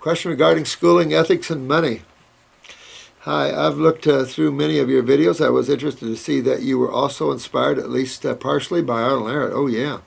Question regarding schooling, ethics, and money. Hi, I've looked through many of your videos. I was interested to see that you were also inspired, at least partially, by Arnold Ehret. Oh, yeah.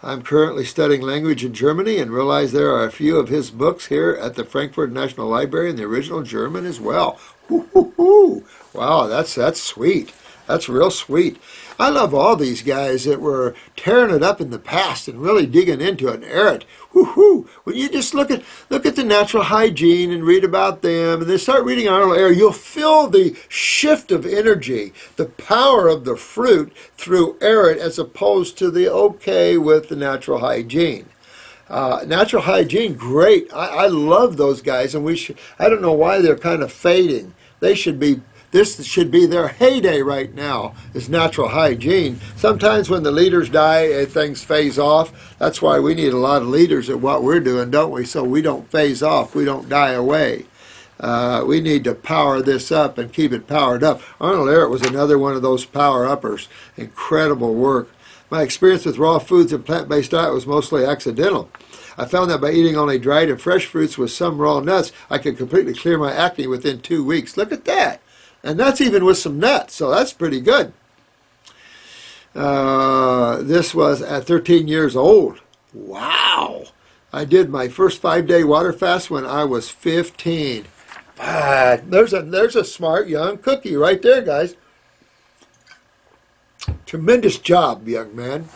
I'm currently studying language in Germany and realize there are a few of his books here at the Frankfurt National Library in the original German as well. Woo-hoo-hoo. Wow, that's sweet. That's real sweet. I love all these guys that were tearing it up in the past and really digging into it. And Ehret, whoo-hoo. When you just look at the natural hygiene and read about them, and then start reading Arnold Ehret, you'll feel the shift of energy, the power of the fruit through Ehret as opposed to the okay with the natural hygiene. Natural hygiene, great. I love those guys, and I don't know why they're kind of fading. This should be their heyday right now, is natural hygiene. Sometimes when the leaders die, things phase off. That's why we need a lot of leaders at what we're doing, don't we? So we don't phase off, we don't die away. We need to power this up and keep it powered up. Arnold Ehret was another one of those power-uppers. Incredible work. My experience with raw foods and plant-based diet was mostly accidental. I found that by eating only dried and fresh fruits with some raw nuts, I could completely clear my acne within 2 weeks. Look at that. And that's even with some nuts, so that's pretty good. This was at 13 years old. Wow. I did my first 5-day water fast when I was 15. There's a smart young cookie right there, guys. Tremendous job, young man.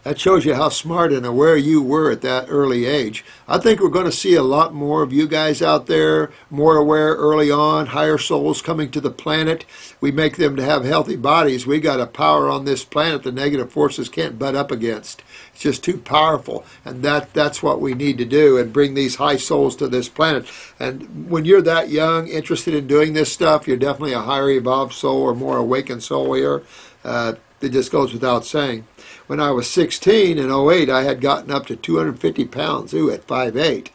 That shows you how smart and aware you were at that early age. I think we're going to see a lot more of you guys out there, more aware early on, higher souls coming to the planet. We make them to have healthy bodies. We got a power on this planet the negative forces can't butt up against. It's just too powerful, and that's what we need to do and bring these high souls to this planet. And when you're that young, interested in doing this stuff, you're definitely a higher evolved soul or more awakened soul here. It just goes without saying. When I was 16 in 08, I had gotten up to 250 pounds, at 5'8".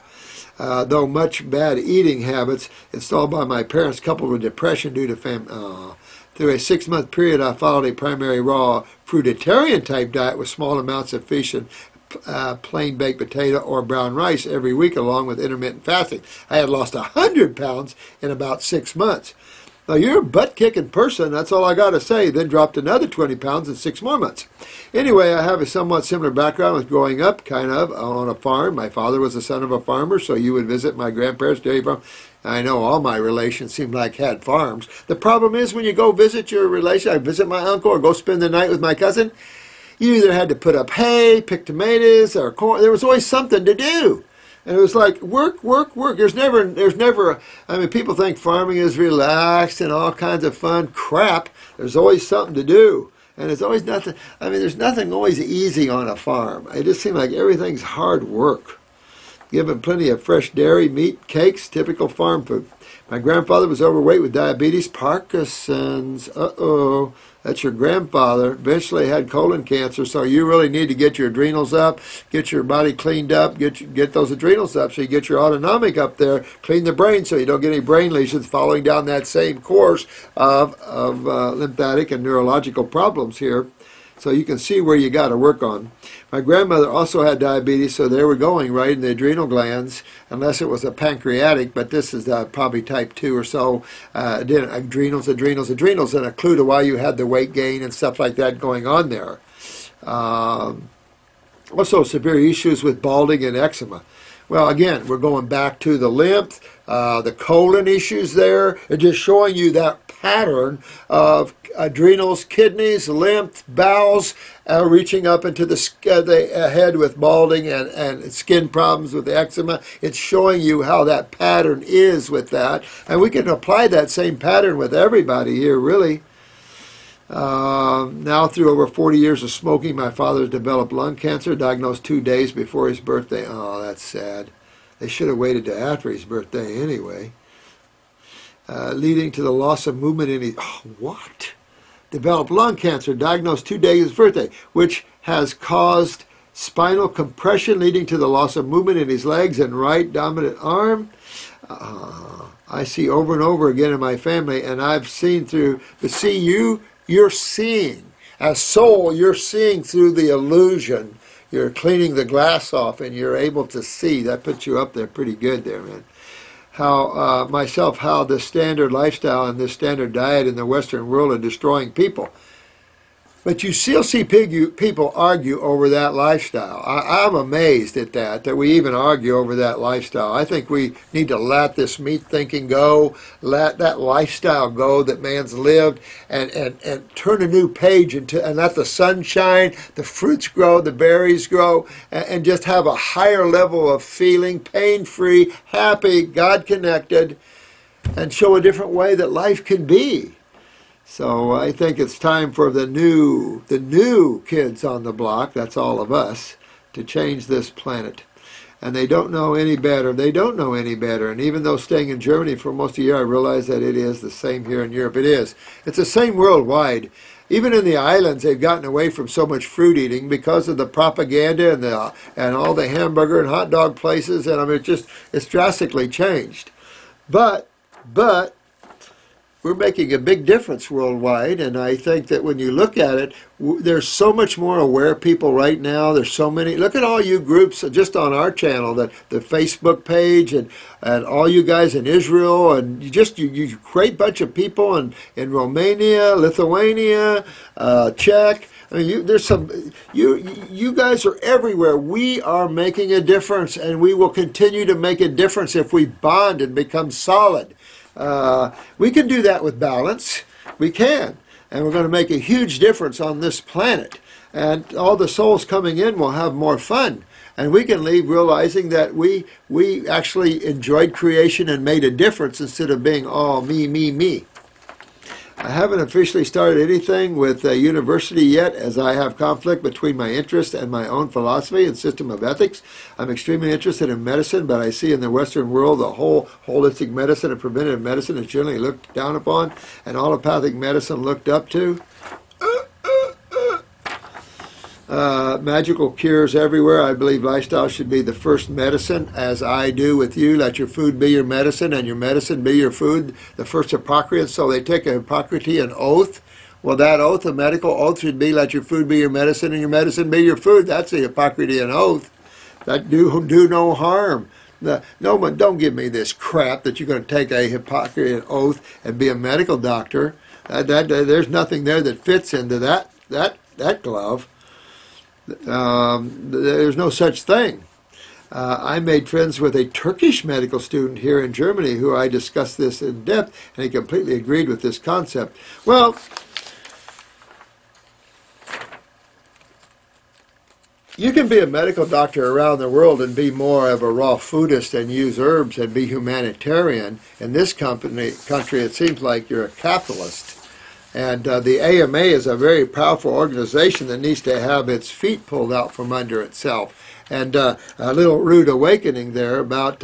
Though much bad eating habits installed by my parents coupled with depression due to through a 6-month period, I followed a primary raw fruitarian type diet with small amounts of fish and plain baked potato or brown rice every week along with intermittent fasting. I had lost 100 pounds in about 6 months. Now, you're a butt-kicking person, that's all I got to say. Then dropped another 20 pounds in 6 more months. Anyway, I have a somewhat similar background with growing up, kind of, on a farm. My father was the son of a farmer, so you would visit my grandparents' dairy farm. I know all my relations seemed like had farms. The problem is when you go visit your relation, I visit my uncle or go spend the night with my cousin, you either had to put up hay, pick tomatoes, or corn. There was always something to do. And it was like work, work, work. There's never, I mean, people think farming is relaxed and all kinds of fun. Crap. There's always something to do. And it's always nothing, I mean, there's nothing always easy on a farm. It just seems like everything's hard work. Given plenty of fresh dairy, meat, cakes, typical farm food. My grandfather was overweight with diabetes, Parkinson's. Uh-oh. That's your grandfather. Eventually had colon cancer, so you really need to get your adrenals up, get your body cleaned up, get those adrenals up so you get your autonomic up there, clean the brain so you don't get any brain lesions following down that same course of lymphatic and neurological problems here. So you can see where you got to work on. My grandmother also had diabetes, so they were going right in the adrenal glands, unless it was a pancreatic, but this is probably type 2 or so. Adrenals, and a clue to why you had the weight gain and stuff like that going on there. Also, severe issues with balding and eczema. Well, again, we're going back to the lymph, the colon issues there, and just showing you that pattern of adrenals, kidneys, lymph, bowels, reaching up into the head with balding and skin problems with eczema. It's showing you how that pattern is with that. And we can apply that same pattern with everybody here, really. Now, through over 40 years of smoking, my father developed lung cancer, diagnosed 2 days before his birthday. Oh, that's sad. They should have waited till after his birthday anyway. Leading to the loss of movement in his... Oh, what? Developed lung cancer, diagnosed 2 days of his birthday, which has caused spinal compression, leading to the loss of movement in his legs and right dominant arm. I see over and over again in my family, and I've seen through... But see, you're seeing. As soul, you're seeing through the illusion. you're cleaning the glass off and you're able to see. That puts you up there pretty good there, man. How this standard lifestyle and this standard diet in the Western world are destroying people. But you still see people argue over that lifestyle. I'm amazed at that we even argue over that lifestyle. I think we need to let this meat thinking go, let that lifestyle go that man's lived, and turn a new page and let the sun shine, the fruits grow, the berries grow, and just have a higher level of feeling, pain-free, happy, God-connected, and show a different way that life can be. So I think it's time for the new kids on the block, that's all of us, to change this planet. And they don't know any better. They don't know any better. And even though staying in Germany for most of the year, I realize that it is the same here in Europe. It is. It's the same worldwide. Even in the islands, they've gotten away from so much fruit eating because of the propaganda and all the hamburger and hot dog places. And I mean, it's drastically changed. But we're making a big difference worldwide, and I think that when you look at it, there's so much more aware people right now. There's so many. Look at all you groups just on our channel, the Facebook page, and all you guys in Israel, and you great bunch of people in Romania, Lithuania, Czech. I mean, there's some. You guys are everywhere. We are making a difference, and we will continue to make a difference if we bond and become solid. We can do that with balance. We can. And we're going to make a huge difference on this planet. And all the souls coming in will have more fun. And we can leave realizing that we actually enjoyed creation and made a difference instead of being all me, me, me. I haven't officially started anything with a university yet, as I have conflict between my interest and my own philosophy and system of ethics. I'm extremely interested in medicine, but I see in the Western world the whole holistic medicine and preventive medicine is generally looked down upon, and allopathic medicine looked up to. Magical cures everywhere. I believe lifestyle should be the first medicine, as I do with you. Let your food be your medicine and your medicine be your food. The first Hippocrates, so they take a Hippocratean oath. Well, that oath, a medical oath, should be let your food be your medicine and your medicine be your food. That's the Hippocratean oath. That do no harm. No one, don't give me this crap that you're going to take a Hippocratean oath and be a medical doctor. There's nothing there that fits into that glove. There's no such thing. I made friends with a Turkish medical student here in Germany who I discussed this in depth, and he completely agreed with this concept. Well, you can be a medical doctor around the world and be more of a raw foodist and use herbs and be humanitarian. In this country, it seems like you're a capitalist. And the AMA is a very powerful organization that needs to have its feet pulled out from under itself. And a little rude awakening there about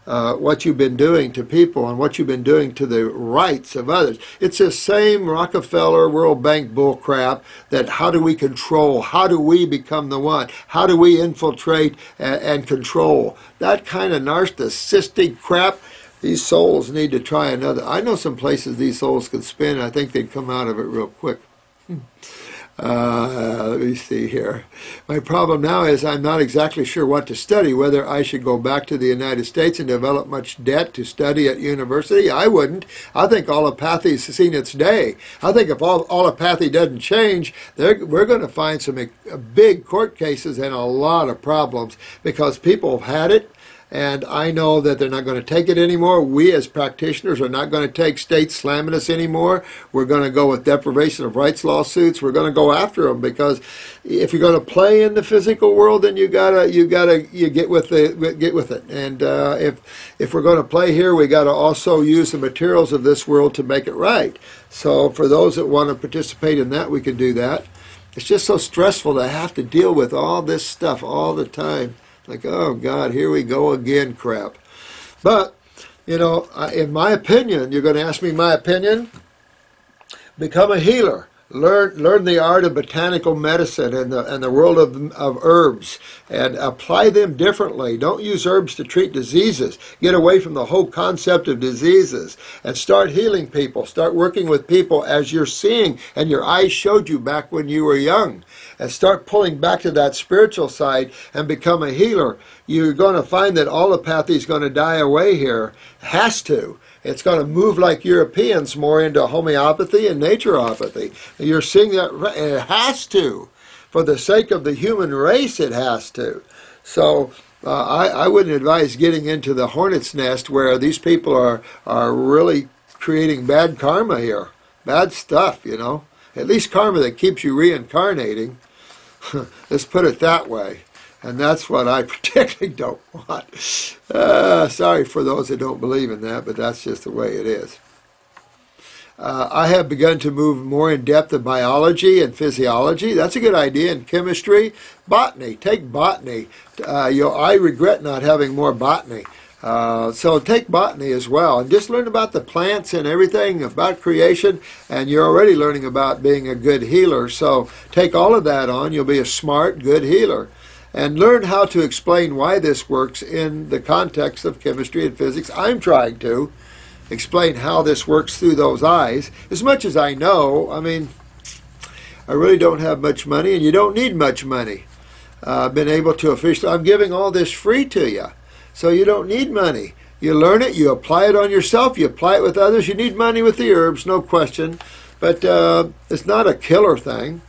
what you've been doing to people and what you've been doing to the rights of others. It's the same Rockefeller, World Bank bull crap that how do we control? How do we become the one? How do we infiltrate and control? That kind of narcissistic crap. These souls need to try another. I know some places these souls could spin. I think they'd come out of it real quick. Let me see here. My problem now is I'm not exactly sure what to study, whether I should go back to the United States and develop much debt to study at university. I wouldn't. I think allopathy's seen its day. I think if allopathy doesn't change, we're going to find some big court cases and a lot of problems because people have had it. And I know that they're not going to take it anymore. We as practitioners are not going to take states slamming us anymore. We're going to go with deprivation of rights lawsuits. We're going to go after them because if you're going to play in the physical world, then you get with it. And if we're going to play here, we got to also use the materials of this world to make it right. So for those that want to participate in that, we can do that. It's just so stressful to have to deal with all this stuff all the time. Like, oh, God, here we go again crap. But, you know, in my opinion, you're going to ask me my opinion? Become a healer. Learn the art of botanical medicine and the world of herbs, and apply them differently. Don't use herbs to treat diseases. Get away from the whole concept of diseases and start healing people. Start working with people as you're seeing and your eyes showed you back when you were young. And start pulling back to that spiritual side and become a healer. You're going to find that allopathy is going to die away here. It has to. It's going to move like Europeans more into homeopathy and naturopathy. You're seeing that it has to. For the sake of the human race, it has to. So I wouldn't advise getting into the hornet's nest where these people are really creating bad karma here. Bad stuff, you know. At least karma that keeps you reincarnating. Let's put it that way. And that's what I particularly don't want. Sorry for those that don't believe in that, but that's just the way it is. I have begun to move more in depth in biology and physiology. That's a good idea. In chemistry, botany. Take botany. I regret not having more botany. So take botany as well. And just learn about the plants and everything, about creation. And you're already learning about being a good healer. So take all of that on. You'll be a smart, good healer. And learn how to explain why this works in the context of chemistry and physics. I'm trying to explain how this works through those eyes. As much as I know, I mean, I really don't have much money, and you don't need much money. I've been able to officially, I'm giving all this free to you. So you don't need money. You learn it, you apply it on yourself, you apply it with others. You need money with the herbs, no question. But it's not a killer thing.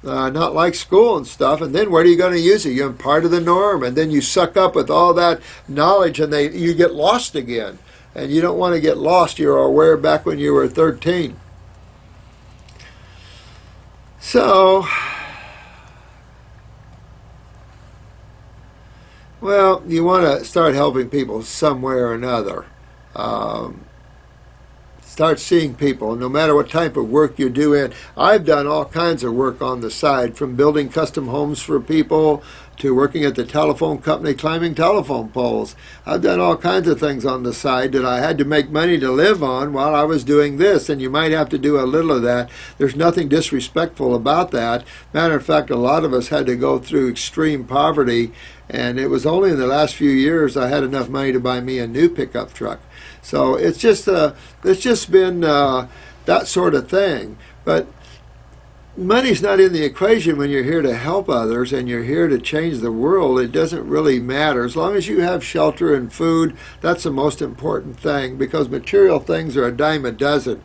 Not like school and stuff, and then where are you going to use it? You're part of the norm, and then you suck up with all that knowledge, and you get lost again. And you don't want to get lost. You're aware back when you were 13. So, well, you want to start helping people some way or another. Start seeing people, no matter what type of work you're doing. I've done all kinds of work on the side, from building custom homes for people to working at the telephone company, climbing telephone poles. I've done all kinds of things on the side that I had to make money to live on while I was doing this, and you might have to do a little of that. There's nothing disrespectful about that. Matter of fact, a lot of us had to go through extreme poverty, and it was only in the last few years I had enough money to buy me a new pickup truck. So it's just been that sort of thing. But money's not in the equation when you're here to help others and you're here to change the world. It doesn't really matter. As long as you have shelter and food, that's the most important thing, because material things are a dime a dozen.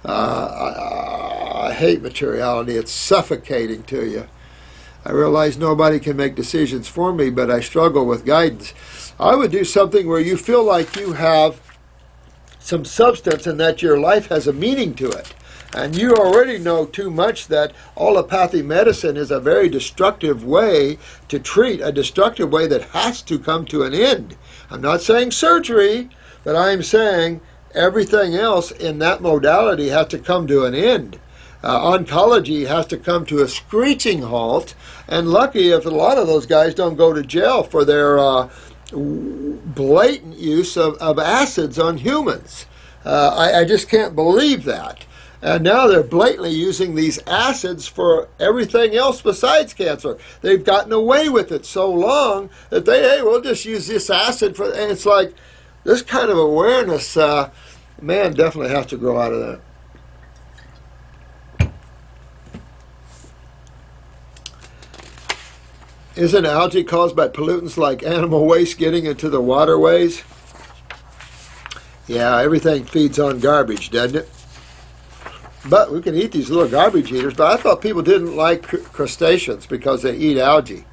I hate materiality. It's suffocating to you. I realize nobody can make decisions for me, but I struggle with guidance. I would do something where you feel like you have some substance and that your life has a meaning to it. And you already know too much that allopathy medicine is a very destructive way to treat, a destructive way that has to come to an end. I'm not saying surgery, but I'm saying everything else in that modality has to come to an end. Oncology has to come to a screeching halt, and lucky if a lot of those guys don't go to jail for their blatant use of acids on humans. I just can't believe that. And now they're blatantly using these acids for everything else besides cancer. They've gotten away with it so long that hey, we'll just use this acid for, and it's like, this kind of awareness, man definitely has to grow out of that. Isn't algae caused by pollutants like animal waste getting into the waterways? Yeah, everything feeds on garbage, doesn't it? But we can eat these little garbage eaters. But I thought people didn't like crustaceans because they eat algae.